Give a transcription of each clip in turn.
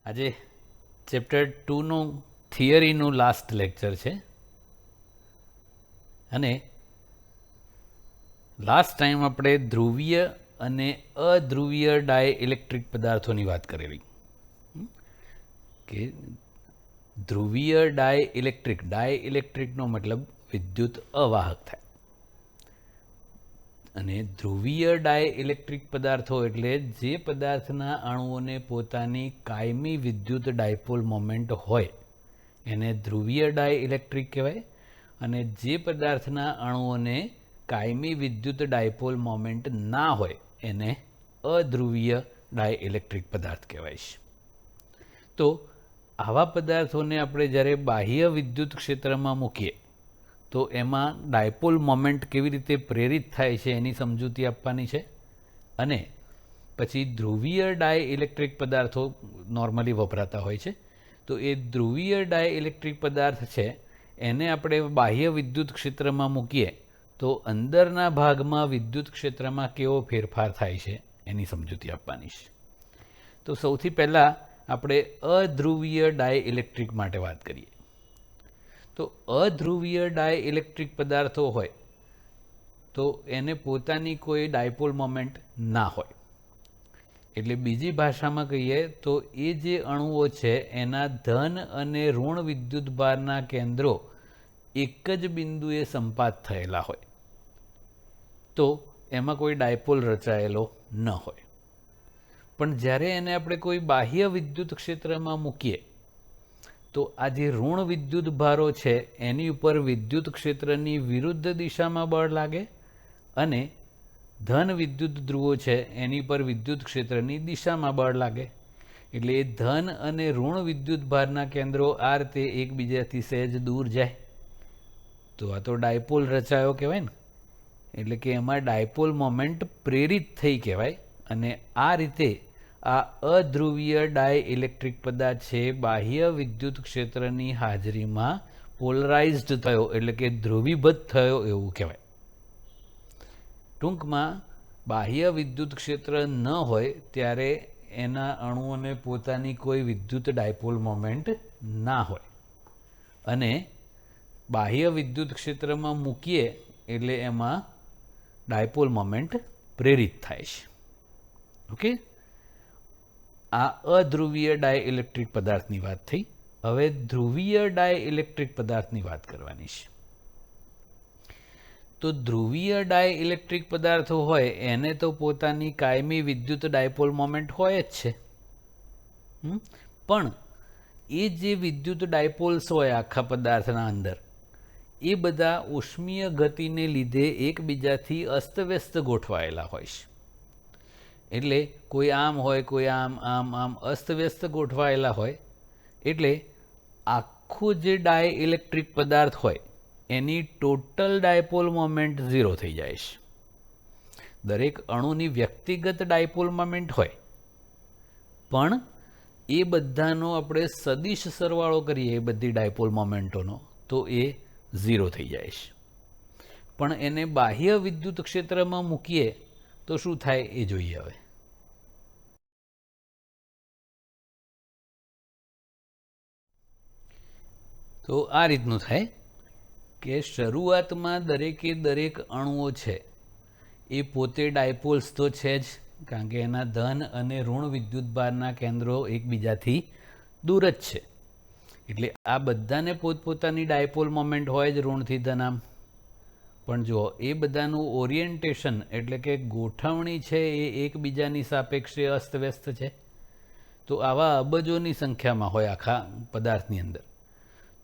આજે chapter 2નું થિયરીનું last lecture છે અને લાસ્ટ ટાઈમ આપણે ધ્રુવીય અને અધ્રુવીય ડાયઇલેક્ટ્રિક પદાર્થોની વાત કરેલી કે ધ્રુવીય ડાયઇલેક્ટ્રિકનો મતલબ વિદ્યુત અવાહક થાય અને ધ્રુવીય ડાયઇલેક્ટ્રિક પદાર્થો એટલે જે પદાર્થના અણુઓને પોતાની કાયમી વિદ્યુત ડાયપોલ મોમેન્ટ હોય એને ધ્રુવીય ડાયઇલેક્ટ્રિક કહેવાય અને જે પદાર્થના અણુઓને કાયમી વિદ્યુત ડાયપોલ મોમેન્ટ ના હોય એને અધ્રુવીય ડાયઇલેક્ટ્રિક પદાર્થ કહેવાય છે. તો આવા પદાર્થોને આપણે જ્યારે બાહ્ય વિદ્યુત ક્ષેત્રમાં મૂકીએ તો એમાં ડાયપોલ મોમેન્ટ કેવી રીતે પ્રેરિત થાય છે એની સમજૂતી આપવાની છે અને પછી ધ્રુવીય ડાયઇલેક્ટ્રિક પદાર્થો નોર્મલી વપરાતા હોય છે. તો એ ધ્રુવીય ડાયઇલેક્ટ્રિક પદાર્થ છે એને આપણે બાહ્ય વિદ્યુત ક્ષેત્રમાં મૂકીએ તો અંદરના ભાગમાં વિદ્યુત ક્ષેત્રમાં કેવો ફેરફાર થાય છે એની સમજૂતી આપવાની છે. તો સૌથી પહેલાં આપણે અધ્રુવીય ડાયઇલેક્ટ્રિક માટે વાત કરીએ. તો અધ્રુવીય ડાયઇલેક્ટ્રિક પદાર્થો હોય તો એને પોતાની કોઈ ડાયપોલ મોમેન્ટ ના હોય. એટલે બીજી ભાષામાં કહીએ તો એ જે અણુઓ છે એના ધન અને ઋણ વિદ્યુતભારના કેન્દ્રો એક જ બિંદુએ સંપાત થયેલા હોય તો એમાં કોઈ ડાયપોલ રચાયેલો ન હોય. પણ જ્યારે એને આપણે કોઈ બાહ્ય વિદ્યુત ક્ષેત્રમાં મૂકીએ તો આ જે ઋણ વિદ્યુત ભારો છે એની ઉપર વિદ્યુત ક્ષેત્રની વિરુદ્ધ દિશામાં બળ લાગે અને ધન વિદ્યુત ધ્રુવો છે એની પર વિદ્યુત ક્ષેત્રની દિશામાં બળ લાગે. એટલે એ ધન અને ઋણ વિદ્યુત ભારના કેન્દ્રો આ રીતે એકબીજાથી સહેજ દૂર જાય તો આ તો ડાયપોલ રચાયો કહેવાય ને. એટલે કે એમાં ડાયપોલ મોમેન્ટ પ્રેરિત થઈ કહેવાય અને આ રીતે આ અધ્રુવીય ડાયઇલેક્ટ્રિક પદાર્થ છે બાહ્ય વિદ્યુત ક્ષેત્રની હાજરીમાં પોલરાઇઝ્ડ થયો એટલે કે ધ્રુવીબદ્ધ થયો એવું કહેવાય. ટૂંકમાં બાહ્ય વિદ્યુત ક્ષેત્ર ન હોય ત્યારે એના અણુઓને પોતાની કોઈ વિદ્યુત ડાયપોલ મોમેન્ટ ના હોય અને બાહ્ય વિદ્યુત ક્ષેત્રમાં મૂકીએ એટલે એમાં ડાયપોલ મોમેન્ટ પ્રેરિત થાય છે. ઓકે, આ અધ્રુવીય ડાયઇલેક્ટ્રિક પદાર્થની વાત થઈ. હવે ધ્રુવીય ડાયઇલેક્ટ્રિક પદાર્થની વાત કરવાની છે. તો ધ્રુવીય ડાયઇલેક્ટ્રિક પદાર્થો હોય એને તો પોતાની કાયમી વિદ્યુત ડાયપોલ મોમેન્ટ હોય જ છે. પણ એ જે વિદ્યુત ડાયપોલ્સ હોય આખા પદાર્થના અંદર એ બધા ઉષ્મીય ગતિને લીધે એકબીજાથી અસ્તવ્યસ્ત ગોઠવાયેલા હોય છે. એટલે કોઈ આમ હોય કોઈ આમ આમ આમ અસ્તવ્યસ્ત ગોઠવાયેલા હોય એટલે આખું જે ડાયઇલેક્ટ્રિક પદાર્થ હોય એની ટોટલ ડાયપોલ મોમેન્ટ 0 થઈ જાય છે. દરેક અણુની વ્યક્તિગત ડાયપોલ મોમેન્ટ હોય પણ એ બધાનો આપણે સદિશ સરવાળો કરીએ એ બધી ડાયપોલ મોમેન્ટોનો તો એ 0 થઈ જાય છે. પણ એને બાહ્ય વિદ્યુત ક્ષેત્રમાં મૂકીએ તો શું થાય એ જોઈએ. હવે તો આ રીતનું થાય કે શરૂઆતમાં દરેકે દરેક અણુઓ છે એ પોતે ડાયપોલ્સ તો છે જ કારણ કે એના ધન અને ઋણ વિદ્યુતભારના કેન્દ્રો એકબીજાથી દૂર જ છે. એટલે આ બધાને પોતપોતાની ડાયપોલ મોમેન્ટ હોય જ ઋણથી ધન આમ. પણ જો એ બધાનું ઓરિએન્ટેશન એટલે કે ગોઠવણી છે એ એકબીજાની સાપેક્ષે અસ્તવ્યસ્ત છે. તો આવા અબજોની સંખ્યામાં હોય આખા પદાર્થની અંદર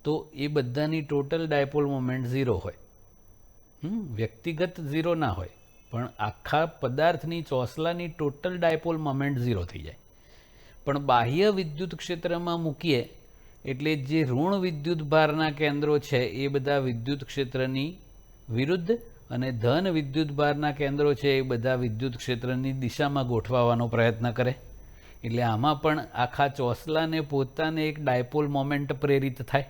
તો એ બધાની ટોટલ ડાયપોલ મોમેન્ટ 0 હોય. વ્યક્તિગત 0 ના હોય પણ આખા પદાર્થની ચોસલાની ટોટલ ડાયપોલ મોમેન્ટ 0 થઈ જાય. પણ બાહ્ય વિદ્યુત ક્ષેત્રમાં મૂકીએ એટલે જે ઋણ વિદ્યુત ભારના કેન્દ્રો છે એ બધા વિદ્યુત ક્ષેત્રની વિરુદ્ધ અને ધન વિદ્યુત ભારના કેન્દ્રો છે એ બધા વિદ્યુત ક્ષેત્રની દિશામાં ગોઠવવાનો પ્રયત્ન કરે. એટલે આમાં પણ આખા ચોસલાને પોતાને એક ડાયપોલ મોમેન્ટ પ્રેરિત થાય.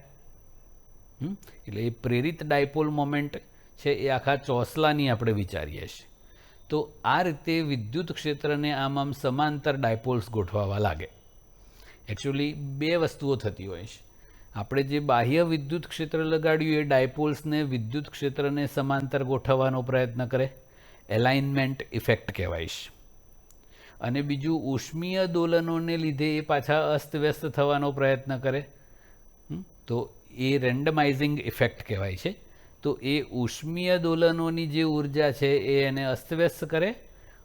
એટલે એ પ્રેરિત ડાયપોલ મોમેન્ટ છે એ આખા ચોસલાની આપણે વિચારીએ છીએ. તો આ રીતે વિદ્યુત ક્ષેત્રને આમ સમાંતર ડાયપોલ્સ ગોઠવાવા લાગે. એકચ્યુઅલી બે વસ્તુઓ થતી હોય છે. આપણે જે બાહ્ય વિદ્યુત ક્ષેત્ર લગાડ્યું એ ડાયપોલ્સને વિદ્યુત ક્ષેત્રને સમાંતર ગોઠવવાનો પ્રયત્ન કરે, એલાઇનમેન્ટ ઇફેક્ટ કહેવાય છે. અને બીજું ઉષ્મીય દોલનોને લીધે એ પાછા અસ્તવ્યસ્ત થવાનો પ્રયત્ન કરે, તો એ રેન્ડમાઇઝિંગ ઇફેક્ટ કહેવાય છે. તો એ ઉષ્મીય દોલનોની જે ઉર્જા છે એ એને અસ્તવ્યસ્ત કરે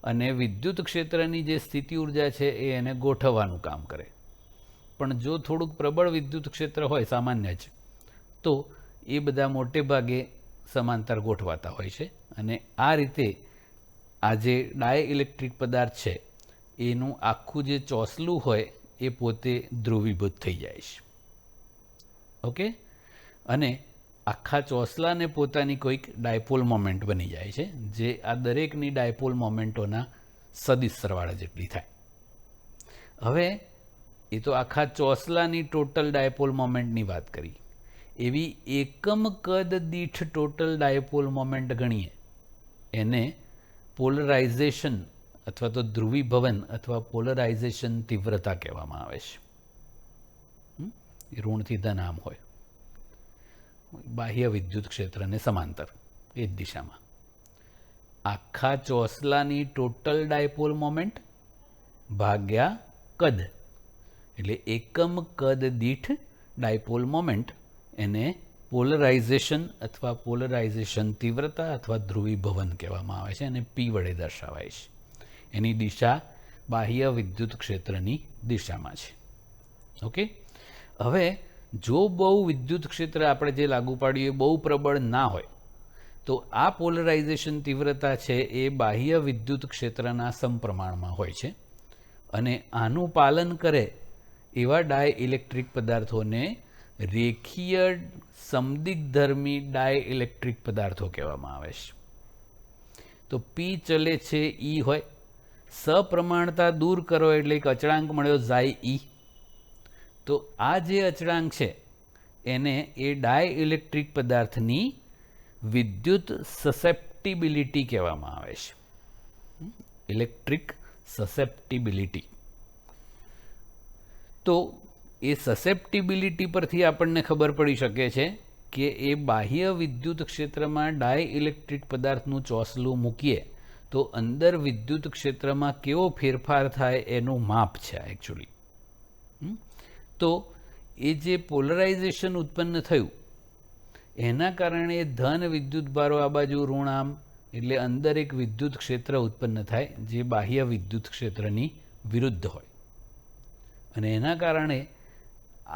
અને વિદ્યુત ક્ષેત્રની જે સ્થિતિ ઉર્જા છે એ એને ગોઠવવાનું કામ કરે. પણ જો થોડુંક પ્રબળ વિદ્યુત ક્ષેત્ર હોય સામાન્ય જ, તો એ બધા મોટે ભાગે સમાંતર ગોઠવાતા હોય છે. અને આ રીતે આ જે ડાયઇલેક્ટ્રિક પદાર્થ છે એનું આખું જે ચોસલું હોય એ પોતે ધ્રુવીભૂત થઈ જાય છે. ઓકે, અને આખા ચોસલાને પોતાની કોઈક ડાયપોલ મોમેન્ટ બની જાય છે, જે આ દરેકની ડાયપોલ મોમેન્ટોના સદિશ સરવાળા જેટલી થાય. હવે એ તો આખા ચોસલાની ટોટલ ડાયપોલ મોમેન્ટની વાત કરી. એવી એકમ કદ દીઠ ટોટલ ડાયપોલ મોમેન્ટ ગણીએ એને પોલરાઇઝેશન અથવા તો ધ્રુવીભવન અથવા પોલરાઇઝેશન તીવ્રતા કહેવામાં આવે છે. ઋણથી ધન આમ હોય, બાહ્ય વિદ્યુત ક્ષેત્રને સમાંતર એ જ દિશામાં. આખા ચોસલાની ટોટલ ડાયપોલ મોમેન્ટ ભાગ્યા કદ, એટલે એકમ કદ દીઠ ડાયપોલ મોમેન્ટ, એને પોલરાઇઝેશન અથવા પોલરાઇઝેશન તીવ્રતા અથવા ધ્રુવીભવન કહેવામાં આવે છે અને પી વડે દર્શાવાય છે. એની દિશા બાહ્ય વિદ્યુત ક્ષેત્રની દિશામાં છે. ઓકે, હવે જો બહુ વિદ્યુત ક્ષેત્ર આપણે જે લાગુ પાડ્યું એ બહુ પ્રબળ ના હોય તો આ પોલરાઇઝેશન તીવ્રતા છે એ બાહ્ય વિદ્યુત ક્ષેત્રના સમપ્રમાણમાં હોય છે. અને આનું પાલન કરે એવા ડાયઇલેક્ટ્રિક પદાર્થોને રેખીય સમદિગ્ધર્મી ડાયઇલેક્ટ્રિક પદાર્થો કહેવામાં આવે છે. તો પી ચલે છે ઈ હોય, સપ્રમાણતા દૂર કરો એટલે એક અચળાંક મળ્યો ઝાઈ ઈ. તો આ જે અચળાંક છે એને એ ડાયઇલેક્ટ્રિક પદાર્થની વિદ્યુત સસેપ્ટિબિલિટી કહેવામાં આવે છે. Electric susceptibility. તો એ સસેપ્ટિબિલિટી પરથી આપણને ખબર પડી શકે છે કે એ બાહ્ય વિદ્યુત ક્ષેત્રમાં ડાયઇલેક્ટ્રિક પદાર્થનું ચોસલું મૂકીએ તો અંદર વિદ્યુત ક્ષેત્રમાં કેવો ફેરફાર થાય એનું માપ છે એકચ્યુઅલી. તો એ જે પોલરાઇઝેશન ઉત્પન્ન થયું એના કારણે ધન વિદ્યુત ભારો આ બાજુ ઋણ આમ, એટલે અંદર એક વિદ્યુત ક્ષેત્ર ઉત્પન્ન થાય જે બાહ્ય વિદ્યુત ક્ષેત્રની વિરુદ્ધ હોય. અને એના કારણે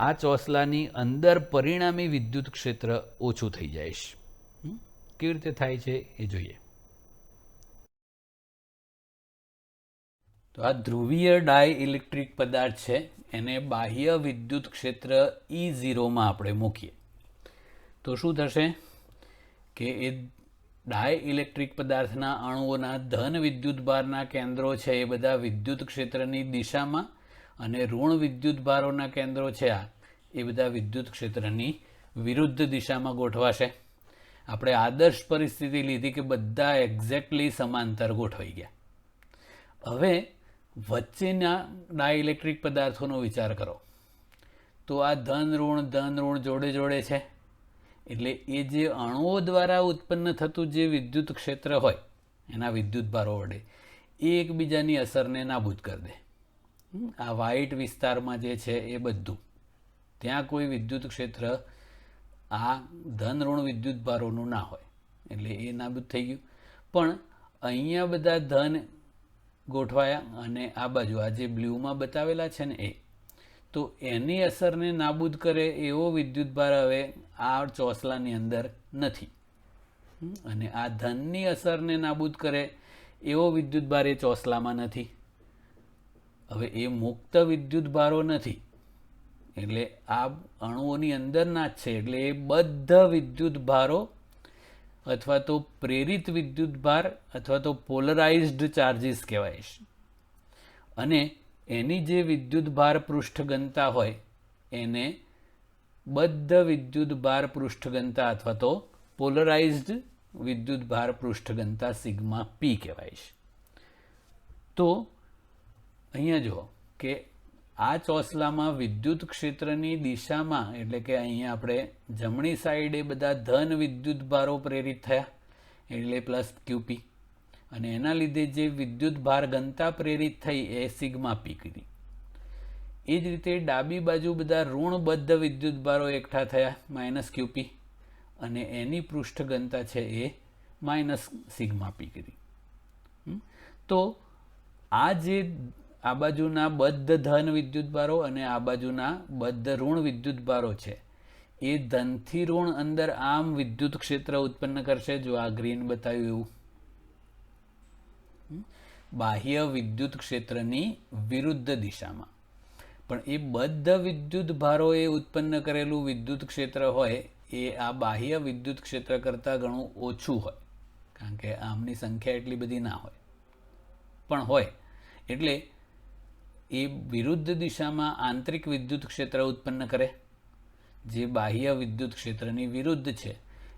આ ચોસલાની અંદર પરિણામી વિદ્યુત ક્ષેત્ર ઓછું થઈ જાય છે. કેવી રીતે થાય છે એ જોઈએ. તો આ ધ્રુવીય ડાયઇલેક્ટ્રિક પદાર્થ છે એને બાહ્ય વિદ્યુત ક્ષેત્ર E0માં આપણે મૂકીએ તો શું થશે કે એ ડાયઇલેક્ટ્રિક પદાર્થના અણુઓના ધન વિદ્યુત ભારના કેન્દ્રો છે એ બધા વિદ્યુત ક્ષેત્રની દિશામાં અને ઋણ વિદ્યુત ભારોના કેન્દ્રો છે એ બધા વિદ્યુત ક્ષેત્રની વિરુદ્ધ દિશામાં ગોઠવાશે. આપણે આદર્શ પરિસ્થિતિ લીધી કે બધા એક્ઝેક્ટલી સમાંતર ગોઠવાઈ ગયા. હવે વચ્ચેના ડાયઇલેક્ટ્રિક પદાર્થોનો વિચાર કરો તો આ ધન ઋણ જોડે જોડે છે, એટલે એ જે અણુઓ દ્વારા ઉત્પન્ન થતું જે વિદ્યુત ક્ષેત્ર હોય એના વિદ્યુત ભારો વડે એ એકબીજાની અસરને નાબૂદ કરી દે. આ વ્હાઇટ વિસ્તારમાં જે છે એ બધું ત્યાં કોઈ વિદ્યુત ક્ષેત્ર આ ધન ઋણ વિદ્યુત ભારોનું ના હોય એટલે એ નાબૂદ થઈ ગયું. પણ અહીંયા બધા ધન ગોઠવાયા અને આ બાજુ આ જે બ્લ્યુમાં બતાવેલા છે ને એ, તો એની અસરને નાબૂદ કરે એવો વિદ્યુત ભાર હવે આ ચોસલાની અંદર નથી. અને આ ધનની અસરને નાબૂદ કરે એવો વિદ્યુત ભાર એ ચોસલામાં નથી. હવે એ મુક્ત વિદ્યુત ભારો નથી એટલે આ અણુઓની અંદરના જ છે, એટલે એ બધા વિદ્યુત ભારો અથવા તો પ્રેરિત વિદ્યુત ભાર અથવા તો પોલરાઇઝ્ડ ચાર્જીસ કહેવાય છે. અને એની જે વિદ્યુત ભાર પૃષ્ઠ ઘનતા હોય એને બદ્ધ વિદ્યુત ભાર પૃષ્ઠ ઘનતા અથવા તો પોલરાઇઝ્ડ વિદ્યુત ભાર પૃષ્ઠ ઘનતા સિગ્મા પી કહેવાય છે. તો અહીંયા જુઓ કે આ ચોસલામાં વિદ્યુત ક્ષેત્રની દિશામાં એટલે કે અહીંયા આપણે જમણી સાઈડે બધા ધન વિદ્યુત ભારો પ્રેરિત થયા એટલે પ્લસ ક્યુપી, અને એના લીધે જે વિદ્યુત ભાર ઘનતા પ્રેરિત થઈ એ સિગ્મા પી કરી. એ જ રીતે ડાબી બાજુ બધા ઋણબદ્ધ વિદ્યુત ભારો એકઠા થયા માઇનસ ક્યુપી, અને એની પૃષ્ઠ ઘનતા છે એ માઇનસ સિગ્મા પી કરી. તો આ જે આ બાજુના બદ્ધ ધન વિદ્યુત ભારો અને આ બાજુના બદ્ધ ઋણ વિદ્યુત ભારો છે એ ધનથી ઋણ અંદર આમ વિદ્યુત ક્ષેત્ર ઉત્પન્ન કરશે. જો આ ગ્રીન બતાવ્યું એવું બાહ્ય વિદ્યુત ક્ષેત્રની વિરુદ્ધ દિશામાં. પણ એ બદ્ધ વિદ્યુત ભારોએ ઉત્પન્ન કરેલું વિદ્યુત ક્ષેત્ર હોય એ આ બાહ્ય વિદ્યુત ક્ષેત્ર કરતાં ઘણું ઓછું હોય, કારણ કે આમની સંખ્યા એટલી બધી ના હોય, પણ હોય એટલે એ વિરુદ્ધ દિશામાં આંતરિક વિદ્યુત ક્ષેત્ર ઉત્પન્ન કરે જે બાહ્ય વિદ્યુત ક્ષેત્રની વિરુદ્ધ છે.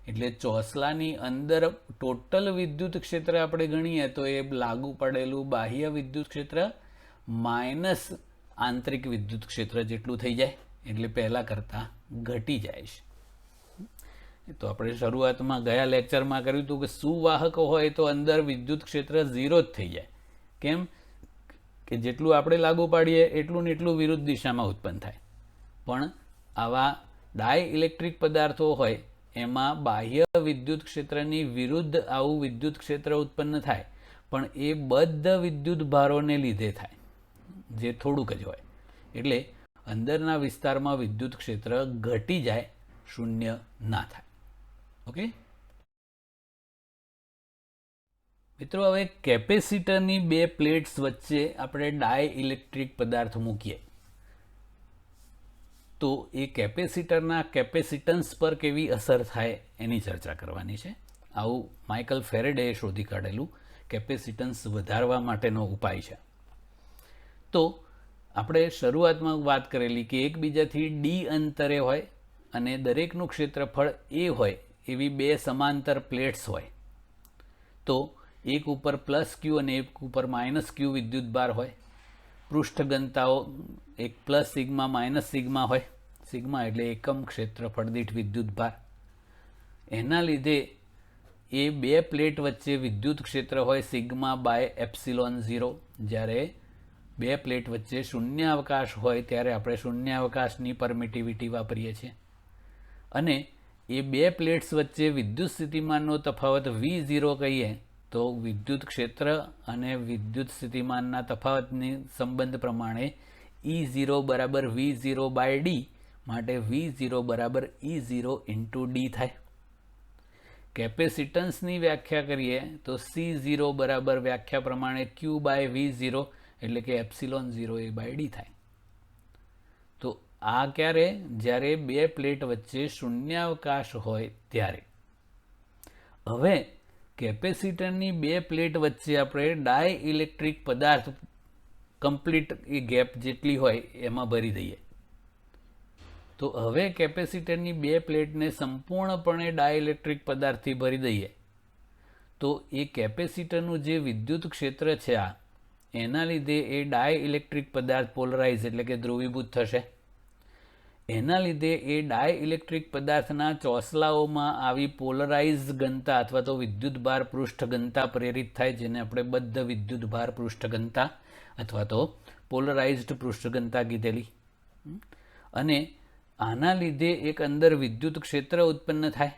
એટલે ચોસલાની અંદર ટોટલ વિદ્યુત ક્ષેત્ર આપણે ગણીએ તો એ લાગુ પડેલું બાહ્ય વિદ્યુત ક્ષેત્ર માઇનસ આંતરિક વિદ્યુત ક્ષેત્ર જેટલું થઈ જાય, એટલે પહેલાં કરતાં ઘટી જાય છે. તો આપણે શરૂઆતમાં ગયા લેક્ચરમાં કર્યું હતું કે સુવાહક હોય તો અંદર વિદ્યુત ક્ષેત્ર 0 જ થઈ જાય. કેમ કે જેટલું આપણે લાગુ પાડીએ એટલું ને એટલું વિરુદ્ધ દિશામાં ઉત્પન્ન થાય. પણ આવા ડાયઇલેક્ટ્રિક પદાર્થો હોય એમાં બાહ્ય વિદ્યુત ક્ષેત્રની વિરુદ્ધ આવું વિદ્યુત ક્ષેત્ર ઉત્પન્ન થાય, પણ એ બદ્ધ વિદ્યુત ભારોને લીધે થાય જે થોડુંક જ હોય. એટલે અંદરના વિસ્તારમાં વિદ્યુત ક્ષેત્ર ઘટી જાય, શૂન્ય ના થાય. ઓકે મિત્રો, હવે કેપેસિટરની બે પ્લેટ્સ વચ્ચે આપણે ડાયઇલેક્ટ્રિક પદાર્થ મૂકીએ તો એ કેપેસિટરના કેપેસિટન્સ પર કેવી અસર થાય એની ચર્ચા કરવાની છે. આવું માઇકલ ફેરેડેએ શોધી કાઢેલું કેપેસિટન્સ વધારવા માટેનો ઉપાય છે. તો આપણે શરૂઆતમાં વાત કરેલી કે એકબીજાથી ડી અંતરે હોય અને દરેકનું ક્ષેત્રફળ એ હોય એવી બે સમાંતર પ્લેટ્સ હોય. તો એક ઉપર પ્લસ ક્યુ અને એક ઉપર માઇનસ ક્યુ વિદ્યુત ભાર હોય. પૃષ્ઠ ઘનતાઓ એક પ્લસ સિગ્મા માઇનસ સિગ્મા હોય. સિગ્મા એટલે એકમ ક્ષેત્રફળ દીઠ વિદ્યુત ભાર. એના લીધે એ બે પ્લેટ વચ્ચે વિદ્યુત ક્ષેત્ર હોય સિગ્મા બાય એપ્સિલોન 0. જ્યારે બે પ્લેટ વચ્ચે શૂન્યાવકાશ હોય ત્યારે આપણે શૂન્યાવકાશની પરમિટિવિટી વાપરીએ છીએ. અને એ બે પ્લેટ્સ વચ્ચે વિદ્યુત સ્થિતિમાનનો તફાવત V0 કહીએ તો વિદ્યુત ક્ષેત્ર અને વિદ્યુત સ્થિતિમાનના તફાવતની સંબંધ પ્રમાણે E0 બરાબર V0 બાય ડી, માટે V0 બરાબર E0 ઇન્ટુ ડી થાય. કેપેસિટન્સની વ્યાખ્યા કરીએ તો C0 બરાબર વ્યાખ્યા પ્રમાણે Q બાય V0 એટલે કે એપ્સિલોન 0 એ બાય ડી થાય. તો આ ક્યારે? જ્યારે બે પ્લેટ વચ્ચે શૂન્યાવકાશ હોય ત્યારે. હવે કેપેસિટરની બે પ્લેટ વચ્ચે આપણે ડાયઇલેક્ટ્રિક પદાર્થ કમ્પ્લીટ એ ગેપ જેટલી હોય એમાં ભરી દઈએ. તો હવે કેપેસિટરની બે પ્લેટને સંપૂર્ણપણે ડાયઇલેક્ટ્રિક પદાર્થથી ભરી દઈએ તો એ કેપેસિટરનું જે વિદ્યુત ક્ષેત્ર છે આ એના લીધે એ ડાયઇલેક્ટ્રિક પદાર્થ પોલરાઇઝ એટલે કે ધ્રુવીભૂત થશે. એના લીધે એ ડાયઇલેક્ટ્રિક પદાર્થના ચોસલાઓમાં આવી પોલરાઇઝ ઘનતા અથવા તો વિદ્યુત ભાર પૃષ્ઠ ઘનતા પ્રેરિત થાય, જેને આપણે બદ્ધ વિદ્યુત ભાર પૃષ્ઠ ઘનતા અથવા તો પોલરાઇઝ્ડ પૃષ્ઠ ઘનતા કીધેલી. અને આના લીધે એક અંદર વિદ્યુત ક્ષેત્ર ઉત્પન્ન થાય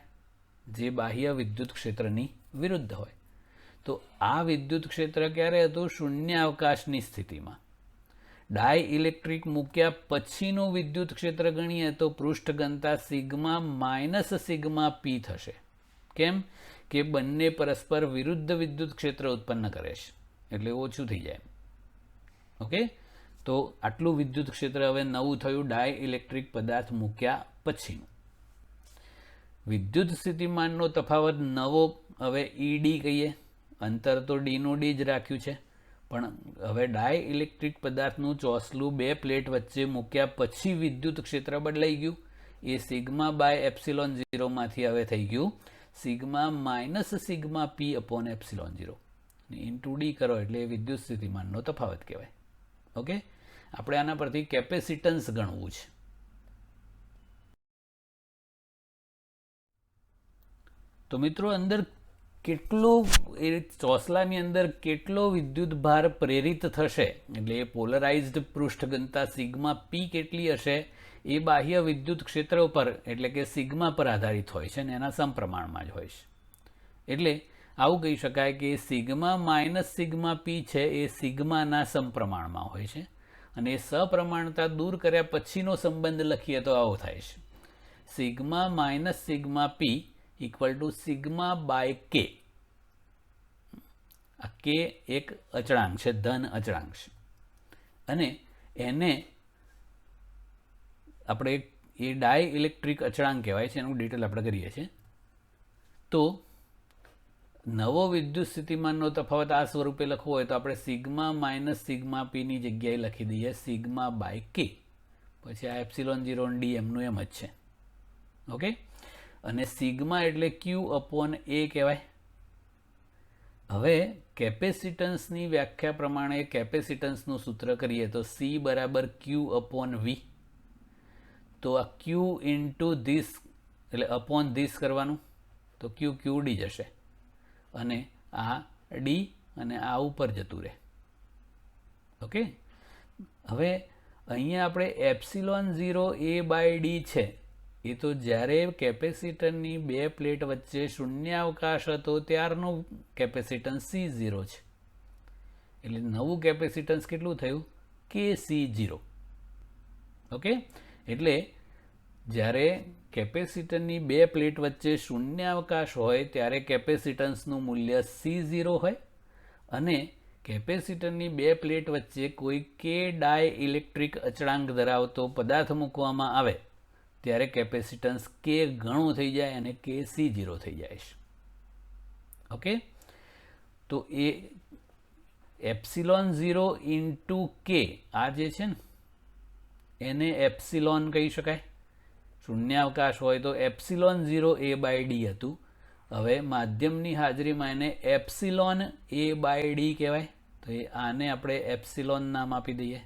જે બાહ્ય વિદ્યુત ક્ષેત્રની વિરુદ્ધ હોય. તો આ વિદ્યુત ક્ષેત્ર ક્યારે હતું? શૂન્યાવકાશની સ્થિતિમાં. ડાયઇલેક્ટ્રિક મૂક્યા પછીનું વિદ્યુત ક્ષેત્ર ગણીએ તો પૃષ્ઠ ઘનતા સિગ્મા માઇનસ સિગ્મા પી થશે. કેમ કે બંને પરસ્પર વિરુદ્ધ વિદ્યુત ક્ષેત્ર ઉત્પન્ન કરે છે એટલે ઓછું થઈ જાય. ઓકે, તો આટલું વિદ્યુત ક્ષેત્ર હવે નવું થયું ડાયઇલેક્ટ્રિક પદાર્થ મૂક્યા પછીનું. વિદ્યુત સ્થિતિમાનનો તફાવત નવો હવે ઈડી કહીએ. અંતર તો ડીનું ડી જ રાખ્યું છે, પણ હવે ડાયઇલેક્ટ્રિક પદાર્થનું ચોસલું બે પ્લેટ વચ્ચે મૂક્યા પછી વિદ્યુત ક્ષેત્ર બદલાઈ ગયું. એ સિગ્મા બાય એપ્સિલોન 0 માંથી હવે થઈ ગયું સિગ્મા માઇનસ સિગ્મા પી અપોન એપ્સિલોન 0. ઇન્ટુ ડી કરો એટલે વિદ્યુત સ્થિતિમાનનો તફાવત કહેવાય. ઓકે, આપણે આના પરથી કેપેસિટન્સ ગણવું છે. તો મિત્રો અંદર કેટલો એ ચોસલાની અંદર કેટલો વિદ્યુત ભાર પ્રેરિત થશે, એટલે એ પોલરાઇઝ્ડ પૃષ્ઠ ઘનતા સિગ્મા પી કેટલી હશે એ બાહ્ય વિદ્યુત ક્ષેત્ર પર એટલે કે સિગ્મા પર આધારિત હોય છે અને એના સમપ્રમાણમાં જ હોય છે. એટલે આવું કહી શકાય કે સિગ્મા માઇનસ સિગ્મા પી છે એ સિગ્માના સમપ્રમાણમાં હોય છે અને એ સપ્રમાણતા દૂર કર્યા પછીનો સંબંધ લખીએ તો આવો થાય છે. Sigma minus sigma P equal to sigma by K. આ કે એક અચળાંક છે, ધન અચળાંક છે અને એને આપણે એ ડાય ઇલેક્ટ્રિક અચળાંક કહેવાય છે. એનું ડિટેલ આપણે કરીએ છીએ. તો નવો વિદ્યુત સ્થિતિમાનનો તફાવત આ સ્વરૂપે લખવો હોય તો આપણે સિગ્મા માઇનસ સિગ્મા પીની જગ્યાએ લખી દઈએ સિગ્મા બાય કે. પછી આ એપ્સિલોન 0 ડી એમનું એમ જ છે. ઓકે, અને સિગ્મા એટલે ક્યુ અપોન એ કહેવાય. હવે કેપેસિટન્સની વ્યાખ્યા પ્રમાણે કેપેસિટન્સનું સૂત્ર કરીએ તો સી બરાબર ક્યુ અપોન વી. તો આ ક્યુ ઇન્ટુ ધીસ એટલે અપોન ધીસ કરવાનું તો ક્યુ ક્યુ ડી જશે અને આ ડી અને આ ઉપર જતું રહે. ઓકે, હવે અહીંયા આપણે એપ્સિલોન 0 એ બાય ડી છે એ તો જ્યારે કેપેસિટરની બે પ્લેટ વચ્ચે શૂન્યાવકાશ હતો ત્યારનું કેપેસિટન્સ C0 છે. એટલે નવું કેપેસિટન્સ કેટલું થયું કે C0. ઓકે, એટલે જ્યારે કેપેસિટરની બે પ્લેટ વચ્ચે શૂન્યાવકાશ હોય ત્યારે કેપેસિટન્સનું મૂલ્ય C0 હોય અને કેપેસિટરની બે પ્લેટ વચ્ચે કોઈ કે ડાય ઇલેક્ટ્રિક અચળાંક ધરાવતો પદાર્થ મૂકવામાં આવે ત્યારે કેપેસિટન્સ કે ઘણું થઈ જાય અને કે C0 થઈ જાય છે. ઓકે, તો એ એપ્સિલોન 0 ઇન્ટુ કે આ જે છે ને એને એપ્સિલોન કહી શકાય. શૂન્યાવકાશ હોય તો એપ્સિલોન 0 એ બાય ડી હતું. હવે માધ્યમની હાજરીમાં એને એપ્સિલોન એ બાય ડી કહેવાય. તો એ આને આપણે એપ્સિલોન નામ આપી દઈએ,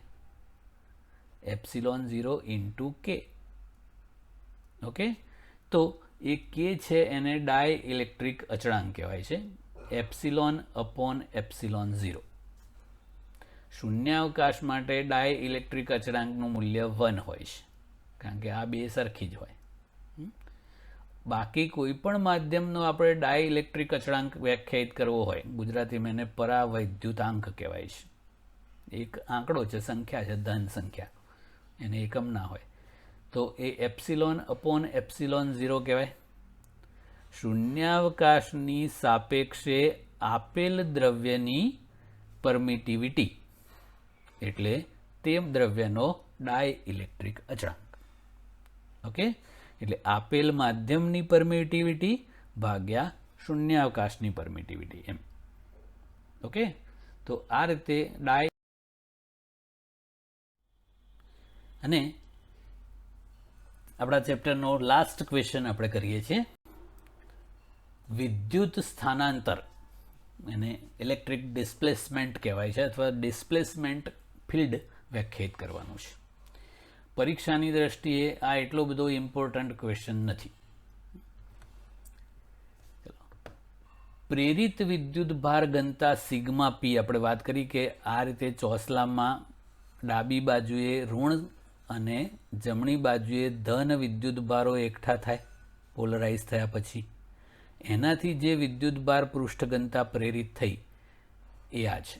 એપ્સિલોન 0 ઇન્ટુ કે. ઓકે, તો એ કે છે એને ડાય ઇલેક્ટ્રિક અચળાંક કહેવાય છે, એપ્સિલોન અપોન એપ્સિલોન 0. શૂન્યાવકાશ માટે ડાય ઇલેક્ટ્રિક અચળાંકનું મૂલ્ય 1 હોય છે કારણ કે આ બે સરખી જ હોય. બાકી કોઈ પણ માધ્યમનો આપણે ડાય ઇલેક્ટ્રિક અચળાંક વ્યાખ્યાયિત કરવો હોય, ગુજરાતીમાં એને પરાવૈદ્યુતાંક કહેવાય છે. એક આંકડો છે, સંખ્યા છે, ધન સંખ્યા, એને એકમ ના હોય. તો એ એપ્સિલોન અપોન એપ્સિલોન 0 કહેવાય. શૂન્યાવકાશની સાપેક્ષે આપેલ દ્રવ્યની પરમિટિવિટી એટલે તે દ્રવ્યનો ડાય ઇલેક્ટ્રિક અચળાંક. ઓકે, એટલે આપેલ માધ્યમની પરમિટિવિટી ભાગ્યા શૂન્યાવકાશની પરમિટિવિટી એમ. ઓકે, તો આ રીતે ડાય અને આપણા ચેપ્ટરનો લાસ્ટ ક્વેશ્ચન આપણે કરીએ છીએ. વિદ્યુત સ્થાનાંતર એને ઇલેક્ટ્રિક ડિસ્પ્લેસમેન્ટ કહેવાય છે અથવા ડિસ્પ્લેસમેન્ટ ફિલ્ડ વ્યાખ્યાયિત કરવાનું છે. પરીક્ષાની દ્રષ્ટિએ આ એટલો બધો ઇમ્પોર્ટન્ટ ક્વેશ્ચન નથી. પ્રેરિત વિદ્યુત ભાર ઘનતા સિગ્મા પી આપણે વાત કરી કે આ રીતે ચોસલામાં ડાબી બાજુએ ઋણ અને જમણી બાજુએ ધન વિદ્યુત ભારો એકઠા થાય પોલરાઇઝ થયા પછી એનાથી જે વિદ્યુત ભાર પૃષ્ઠ ઘનતા પ્રેરિત થઈ એ આ છે.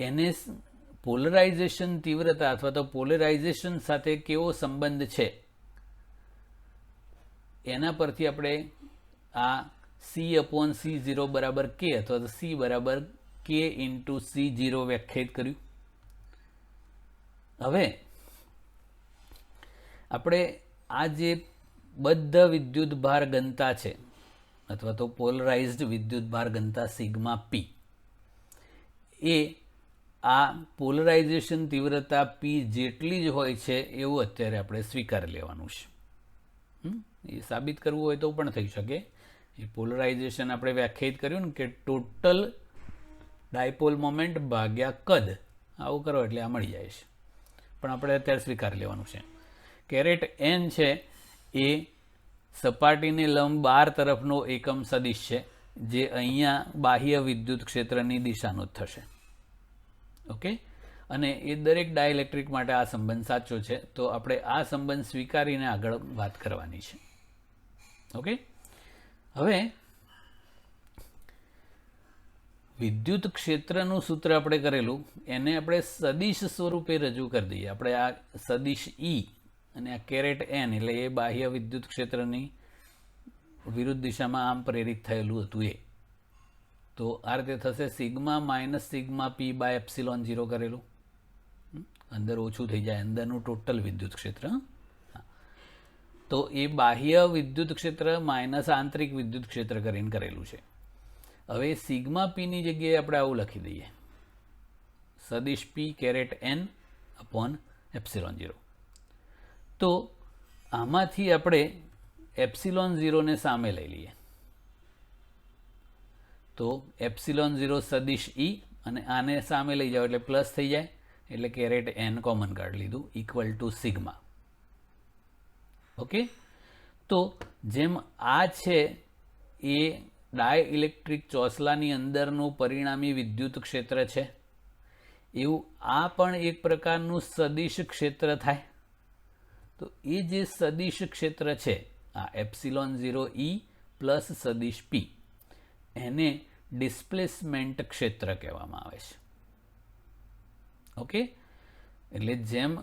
એને પોલરાઇઝેશન તીવ્રતા અથવા તો પોલરાઇઝેશન સાથે કેવો સંબંધ છે એના પરથી આપણે આ સી અપોન C0 બરાબર કે અથવા તો સી બરાબર કે ઇન્ટુ C0 વ્યાખ્યાયિત કર્યું. હવે આપણે આ જે બદ્ધ વિદ્યુત ભાર ઘનતા છે અથવા તો પોલરાઇઝ્ડ વિદ્યુત ભાર ઘનતા સિગ્મા પી એ આ પોલરાઇઝેશન તીવ્રતા પી જેટલી જ હોય છે એવું અત્યારે આપણે સ્વીકારી લેવાનું છે. એ સાબિત કરવું હોય તો પણ થઈ શકે. એ પોલરાઇઝેશન આપણે વ્યાખ્યાયિત કર્યું ને કે ટોટલ ડાયપોલ મોમેન્ટ ભાગ્યા કદ આવું કરો એટલે આ મળી જાય છે, પણ આપણે અત્યારે સ્વીકારી લેવાનું છે. કેરેટ n છે એ સપાટીને લંબ 12 તરફનો એકમ સદિશ છે, જે અહીંયા બાહ્ય વિદ્યુત ક્ષેત્રની દિશાનો જ થશે. ઓકે, અને એ દરેક ડાયઇલેક્ટ્રિક માટે આ સંબંધ સાચો છે, તો આપણે આ સંબંધ સ્વીકારીને આગળ વાત કરવાની છે. ઓકે, હવે વિદ્યુત ક્ષેત્રનું સૂત્ર આપણે કરેલું એને આપણે સદિશ સ્વરૂપે રજૂ કરી દઈએ. આપણે આ સદિશ E અને આ કેરેટ n એટલે એ બાહ્ય વિદ્યુત ક્ષેત્રની વિરુદ્ધ દિશામાં આમ પ્રેરિત થયેલું હતું એ. તો આ રીતે થશે sigma minus sigma p by epsilon 0 કરેલું, અંદર ઓછું થઈ જાય અંદરનું ટોટલ વિદ્યુત ક્ષેત્ર. તો એ બાહ્ય વિદ્યુત ક્ષેત્ર માઇનસ આંતરિક વિદ્યુત ક્ષેત્ર કરીને કરેલું છે. હવે સિગ્મા p ની જગ્યાએ આપણે આવું લખી દઈએ, સદિશ p caret n upon epsilon 0. તો આમાંથી આપણે એપ્સિલોન 0 ને સામે લઈ લઈએ, તો એપ્સિલોન 0 સદિશ E અને આને સામે લઈ જાઓ એટલે પ્લસ થઈ જાય, એટલે કેરેટ n કોમન કાઢી લીધું ઇક્વલ ટુ સિગ્મા. ઓકે, તો જેમ આ છે એ ડાયઇલેક્ટ્રિક ચોસલાની અંદરનું પરિણામી વિદ્યુત ક્ષેત્ર છે, એવું આ પણ એક પ્રકારનું સદિશ ક્ષેત્ર થાય. તો એ જે સદિશ ક્ષેત્ર છે આ એપ્સિલોન 0 E પ્લસ સદિશ P, એને ડિસ્પ્લેસમેન્ટ ક્ષેત્ર કહેવામાં આવે છે. ઓકે, એટલે જેમ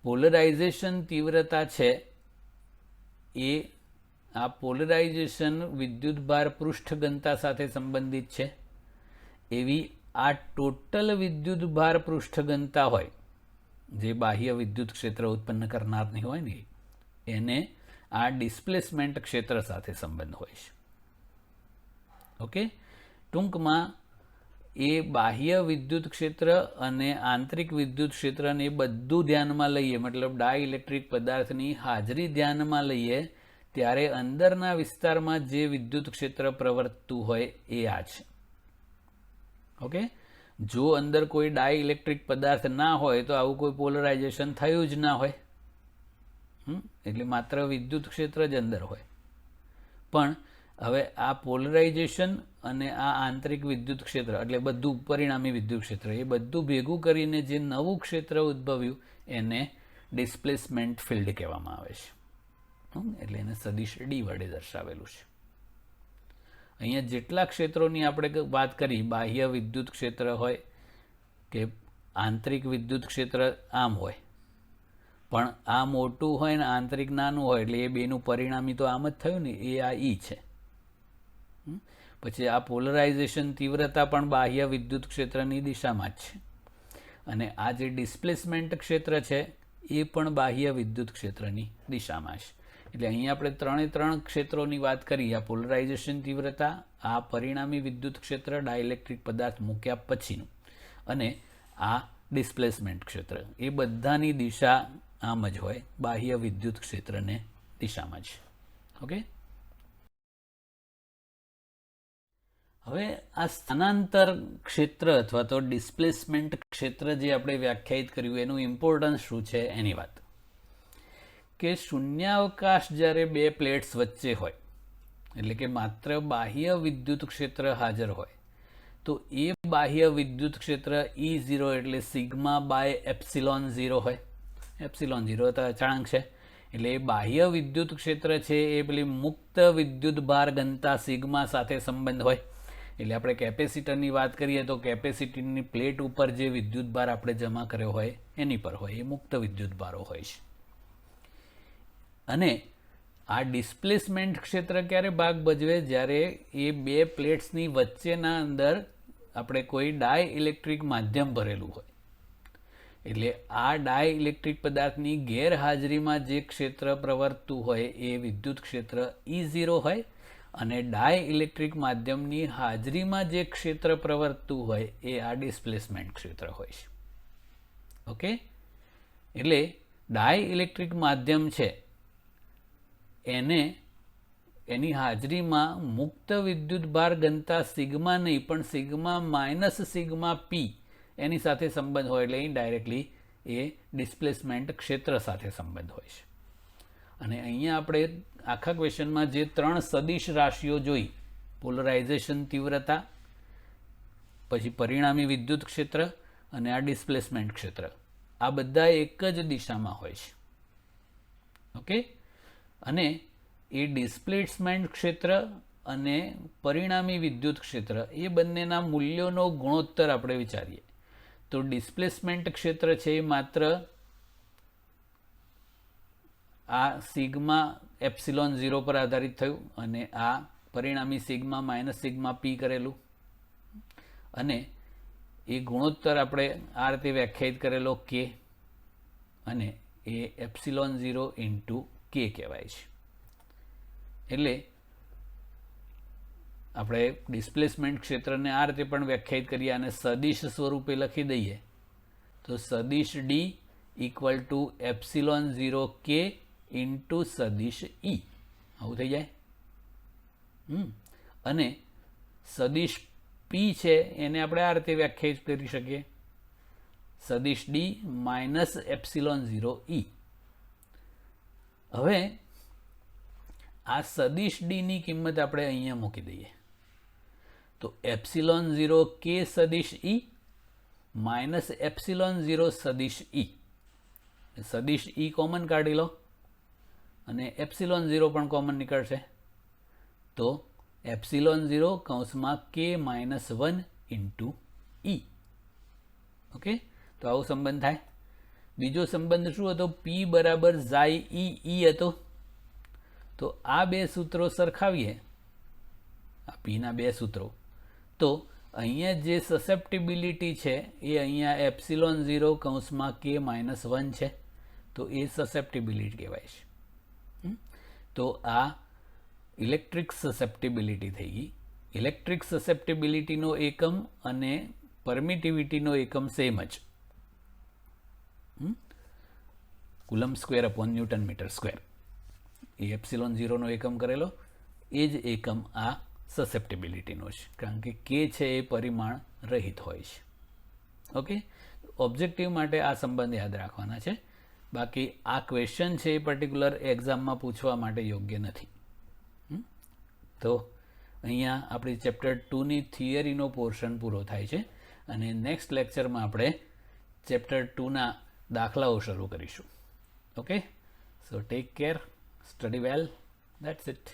પોલરાઇઝેશન તીવ્રતા છે એ આ પોલરાઇઝેશન વિદ્યુતભાર પૃષ્ઠ ઘનતા સાથે સંબંધિત છે, એવી આ ટોટલ વિદ્યુતભાર પૃષ્ઠ ઘનતા હોય જે બાહ્ય વિદ્યુત ક્ષેત્ર ઉત્પન્ન કરનારની હોય ને, એને આ ડિસ્પ્લેસમેન્ટ ક્ષેત્ર સાથે સંબંધ હોય છે. ઓકે, ટૂંકમાં એ બાહ્ય વિદ્યુત ક્ષેત્ર અને આંતરિક વિદ્યુત ક્ષેત્રને બધું ધ્યાનમાં લઈએ, મતલબ ડાયઇલેક્ટ્રિક પદાર્થની હાજરી ધ્યાનમાં લઈએ, ત્યારે અંદરના વિસ્તારમાં જે વિદ્યુત ક્ષેત્ર પ્રવર્તતું હોય એ આ છે. ઓકે, જો અંદર કોઈ ડાયઇલેક્ટ્રિક પદાર્થ ના હોય તો આવું કોઈ પોલરાઇઝેશન થયું જ ના હોય, એટલે માત્ર વિદ્યુત ક્ષેત્ર જ અંદર હોય. પણ હવે આ પોલરાઇઝેશન અને આ આંતરિક વિદ્યુત ક્ષેત્ર એટલે બધું પરિણામી વિદ્યુત ક્ષેત્ર, એ બધું ભેગું કરીને જે નવું ક્ષેત્ર ઉદ્ભવ્યું એને ડિસ્પ્લેસમેન્ટ ફિલ્ડ કહેવામાં આવે છે. એટલે એને સદિશ D વડે દર્શાવેલું છે. અહીંયા જેટલા ક્ષેત્રોની આપણે વાત કરી, બાહ્ય વિદ્યુત ક્ષેત્ર હોય કે આંતરિક વિદ્યુત ક્ષેત્ર આમ હોય, પણ આ મોટું હોય ને આંતરિક નાનું હોય, એટલે એ બેનું પરિણામી તો આમ જ થયું ને, એ આ E છે. પછી આ પોલરાઇઝેશન તીવ્રતા પણ બાહ્ય વિદ્યુત ક્ષેત્રની દિશામાં જ છે, અને આ જે ડિસ્પ્લેસમેન્ટ ક્ષેત્ર છે એ પણ બાહ્ય વિદ્યુત ક્ષેત્રની દિશામાં છે. એટલે અહીંયા આપણે 3 ક્ષેત્રોની વાત કરી, આ પોલરાઇઝેશન તીવ્રતા, આ પરિણામી વિદ્યુત ક્ષેત્ર ડાયઇલેક્ટ્રિક પદાર્થ મૂક્યા પછીનું, અને આ ડિસ્પ્લેસમેન્ટ ક્ષેત્ર, એ બધાની દિશા આમ જ હોય, બાહ્ય વિદ્યુત ક્ષેત્રને દિશામાં જ. ઓકે, હવે આ સ્થાનાંતર ક્ષેત્ર અથવા તો ડિસ્પ્લેસમેન્ટ ક્ષેત્ર જે આપણે વ્યાખ્યાયિત કર્યું એનું ઇમ્પોર્ટન્સ શું છે એની વાત, કે શૂન્યાવકાશ જ્યારે બે પ્લેટ્સ વચ્ચે હોય, એટલે કે માત્ર બાહ્ય વિદ્યુત ક્ષેત્ર હાજર હોય, તો એ બાહ્ય વિદ્યુત ક્ષેત્ર E0 એટલે સિગ્મા બાય એપ્સિલોન 0 હોય. એપ્સિલોન 0 તો અચળાંક છે, એટલે એ બાહ્ય વિદ્યુત ક્ષેત્ર છે એ પેલી મુક્ત વિદ્યુત ભાર ઘનતા સિગ્મા સાથે સંબંધ હોય. એટલે આપણે કેપેસિટરની વાત કરીએ તો કેપેસિટરની પ્લેટ ઉપર જે વિદ્યુત ભાર આપણે જમા કર્યો હોય એની પર હોય, એ મુક્ત વિદ્યુત ભારો હોય છે. અને આ ડિસ્પ્લેસમેન્ટ ક્ષેત્ર ક્યારે ભાગ ભજવે, જ્યારે એ બે પ્લેટ્સની વચ્ચેના અંદર આપણે કોઈ ડાયઇલેક્ટ્રિક માધ્યમ ભરેલું હોય. એટલે આ ડાયઇલેક્ટ્રિક પદાર્થની ગેરહાજરીમાં જે ક્ષેત્ર પ્રવર્તતું હોય એ વિદ્યુત ક્ષેત્ર E0 હોય, અને ડાયઇલેક્ટ્રિક માધ્યમની હાજરીમાં જે ક્ષેત્ર પ્રવર્તતું હોય એ આ ડિસ્પ્લેસમેન્ટ ક્ષેત્ર હોય છે. ઓકે, એટલે ડાયઇલેક્ટ્રિક માધ્યમ છે એને એની હાજરીમાં મુક્ત વિદ્યુત ભાર ઘનતા સિગ્મા નહીં પણ સિગ્મા માઇનસ સિગ્મા P એની સાથે સંબંધ હોય એટલે ઇનડાયરેક્ટલી એ ડિસ્પ્લેસમેન્ટ ક્ષેત્ર સાથે સંબંધ હોય છે. અને અહીંયા આપણે આખા ક્વેશ્ચનમાં જે 3 સદિશ રાશિઓ જોઈ, પોલરાઇઝેશન તીવ્રતા, પછી પરિણામી વિદ્યુત ક્ષેત્ર અને આ ડિસ્પ્લેસમેન્ટ ક્ષેત્ર, આ બધા એક જ દિશામાં હોય છે. ઓકે, અને એ ડિસ્પ્લેસમેન્ટ ક્ષેત્ર અને પરિણામી વિદ્યુત ક્ષેત્ર એ બંનેના મૂલ્યોનો ગુણોત્તર આપણે વિચારીએ તો ડિસ્પ્લેસમેન્ટ ક્ષેત્ર છે એ માત્ર આ સિગ્મા એપ્સિલોન 0 પર આધારિત થયું અને આ પરિણામી સિગ્મા માઇનસ સિગ્મા પી કરેલું, અને એ ગુણોત્તર આપણે આ રીતે વ્યાખ્યાયિત કરેલો કે, અને એ એપ્સિલોન 0 ઇન્ટુ કે કહેવાય છે. એટલે આપણે ડિસ્પ્લેસમેન્ટ ક્ષેત્રને આ રીતે પણ વ્યાખ્યાયિત કરીએ અને સદિશ સ્વરૂપે લખી દઈએ તો સદિશ D equal to epsilon 0 k into સદિશ ઈ, આવું થઈ જાય. અને સદિશ પી છે એને આપણે આ રીતે વ્યાખ્યાયિત કરી શકીએ, સદિશ ડી માઇનસ એપ્સિલોન 0 ઈ. હવે આ સદિશ ડી ની કિંમત આપણે અહીંયા મૂકી દઈએ તો એપ્સિલોન 0 કે સદિશ ઈ માઇનસ એપ્સિલોન 0 સદિશ ઈ, સદિશ ઈ કોમન કાઢી લો અને એપ્સિલોન 0 પણ કોમન નીકળશે તો એપ્સિલોન 0 કૌંસમાં કે માઇનસ 1 ઇન્ટુ ઈ. ઓકે, તો આવો સંબંધ થાય. બીજો સંબંધ શું હતો? પી બરાબર ઝાઈ ઈ હતો. તો આ બે સૂત્રો સરખાવીએ, આ પીના બે સૂત્રો, તો અહીંયા જે સસેપ્ટિબિલિટી છે એ અહીંયા એપ્સિલોન 0 કૌંસમાં કે માઇનસ 1 છે તો એ સસેપ્ટિબિલિટી કહેવાય છે. તો આ ઇલેક્ટ્રિક સસેપ્ટિબિલિટી થઈ ગઈ. ઇલેક્ટ્રિક સસેપ્ટિબિલિટીનો એકમ અને પરમિટિવિટીનો એકમ સેમ જ, coulomb square upon newton metre square. એ એપ્સિલોન 0 નો એકમ કરેલો એ જ એકમ આ સસેપ્ટિબિલિટીનો છે, કારણ કે કે છે એ પરિમાણ રહિત હોય છે. ઓકે, ઓબ્જેક્ટિવ માટે આ સંબંધ યાદ રાખવાના છે. બાકી આ ક્વેશ્ચન છે એ પર્ટિક્યુલર એક્ઝામમાં પૂછવા માટે યોગ્ય નથી. તો અહીંયા આપણી ચેપ્ટર 2ની થિયરીનો પોર્શન પૂરો થાય છે અને નેક્સ્ટ લેક્ચરમાં આપણે ચેપ્ટર 2ના દાખલાઓ શરૂ કરીશું. Okay, so take care, study well, that's it.